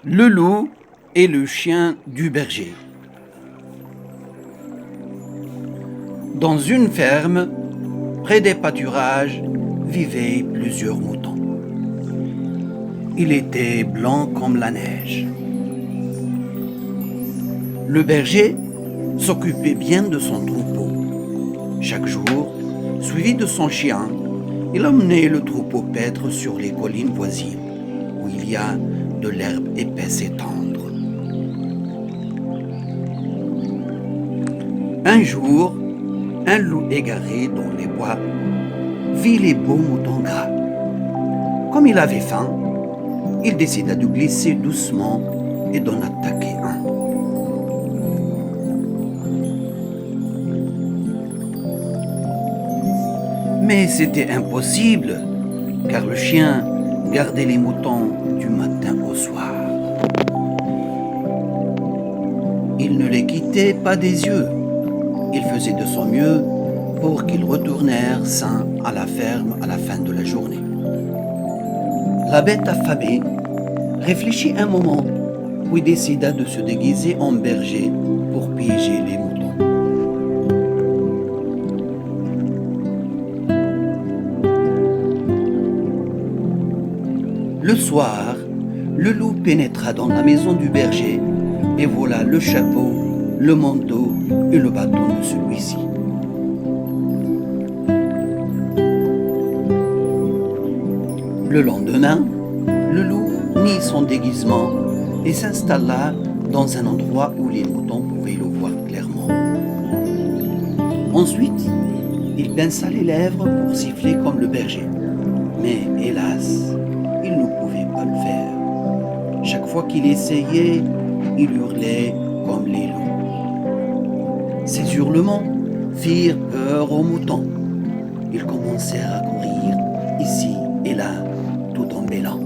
Le loup et le chien du berger. Dans une ferme, près des pâturages, vivaient plusieurs moutons. Il était blanc comme la neige. Le berger s'occupait bien de son troupeau. Chaque jour, suivi de son chien, il emmenait le troupeau paître sur les collines voisines, où il y a de l'herbe épaisse et tendre. Un jour, un loup égaré dans les bois vit les beaux moutons gras. Comme il avait faim, il décida de glisser doucement et d'en attaquer un. Mais c'était impossible, car le chien gardait les moutons du matin au soir. Il ne les quittait pas des yeux. Il faisait de son mieux pour qu'ils retournèrent sains à la ferme à la fin de la journée. La bête affamée réfléchit un moment, puis décida de se déguiser en berger pour piéger les moutons. Le soir, le loup pénétra dans la maison du berger et vola le chapeau, le manteau et le bâton de celui-ci. Le lendemain, le loup mit son déguisement et s'installa dans un endroit où les moutons pouvaient le voir clairement. Ensuite, il pinça les lèvres pour siffler comme le berger. Mais hélas, il ne pouvait pas le faire. Chaque fois qu'il essayait, il hurlait comme les loups. Ces hurlements firent peur aux moutons. Ils commencèrent à courir ici et là, tout en bêlant.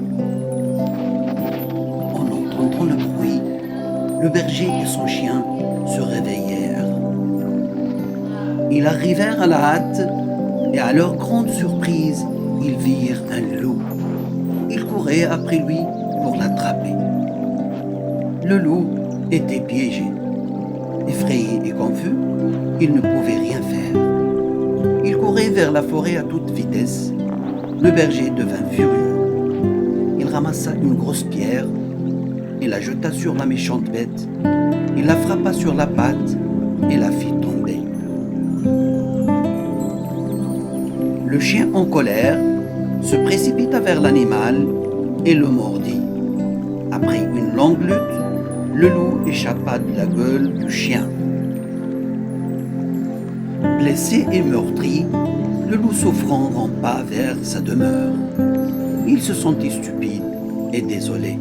En entendant le bruit, le berger et son chien se réveillèrent. Ils arrivèrent à la hâte et à leur grande surprise, ils virent un loup. Ils couraient après lui pour l'attraper. Le loup était piégé. Effrayé et confus, il ne pouvait rien faire. Il courait vers la forêt à toute vitesse. Le berger devint furieux. Il ramassa une grosse pierre et la jeta sur la méchante bête. Il la frappa sur la patte et la fit tomber. Le chien en colère se précipita vers l'animal et le mordit. Après une longue lutte, le loup échappa de la gueule du chien. Blessé et meurtri, le loup souffrant rampa vers sa demeure. Il se sentit stupide et désolé.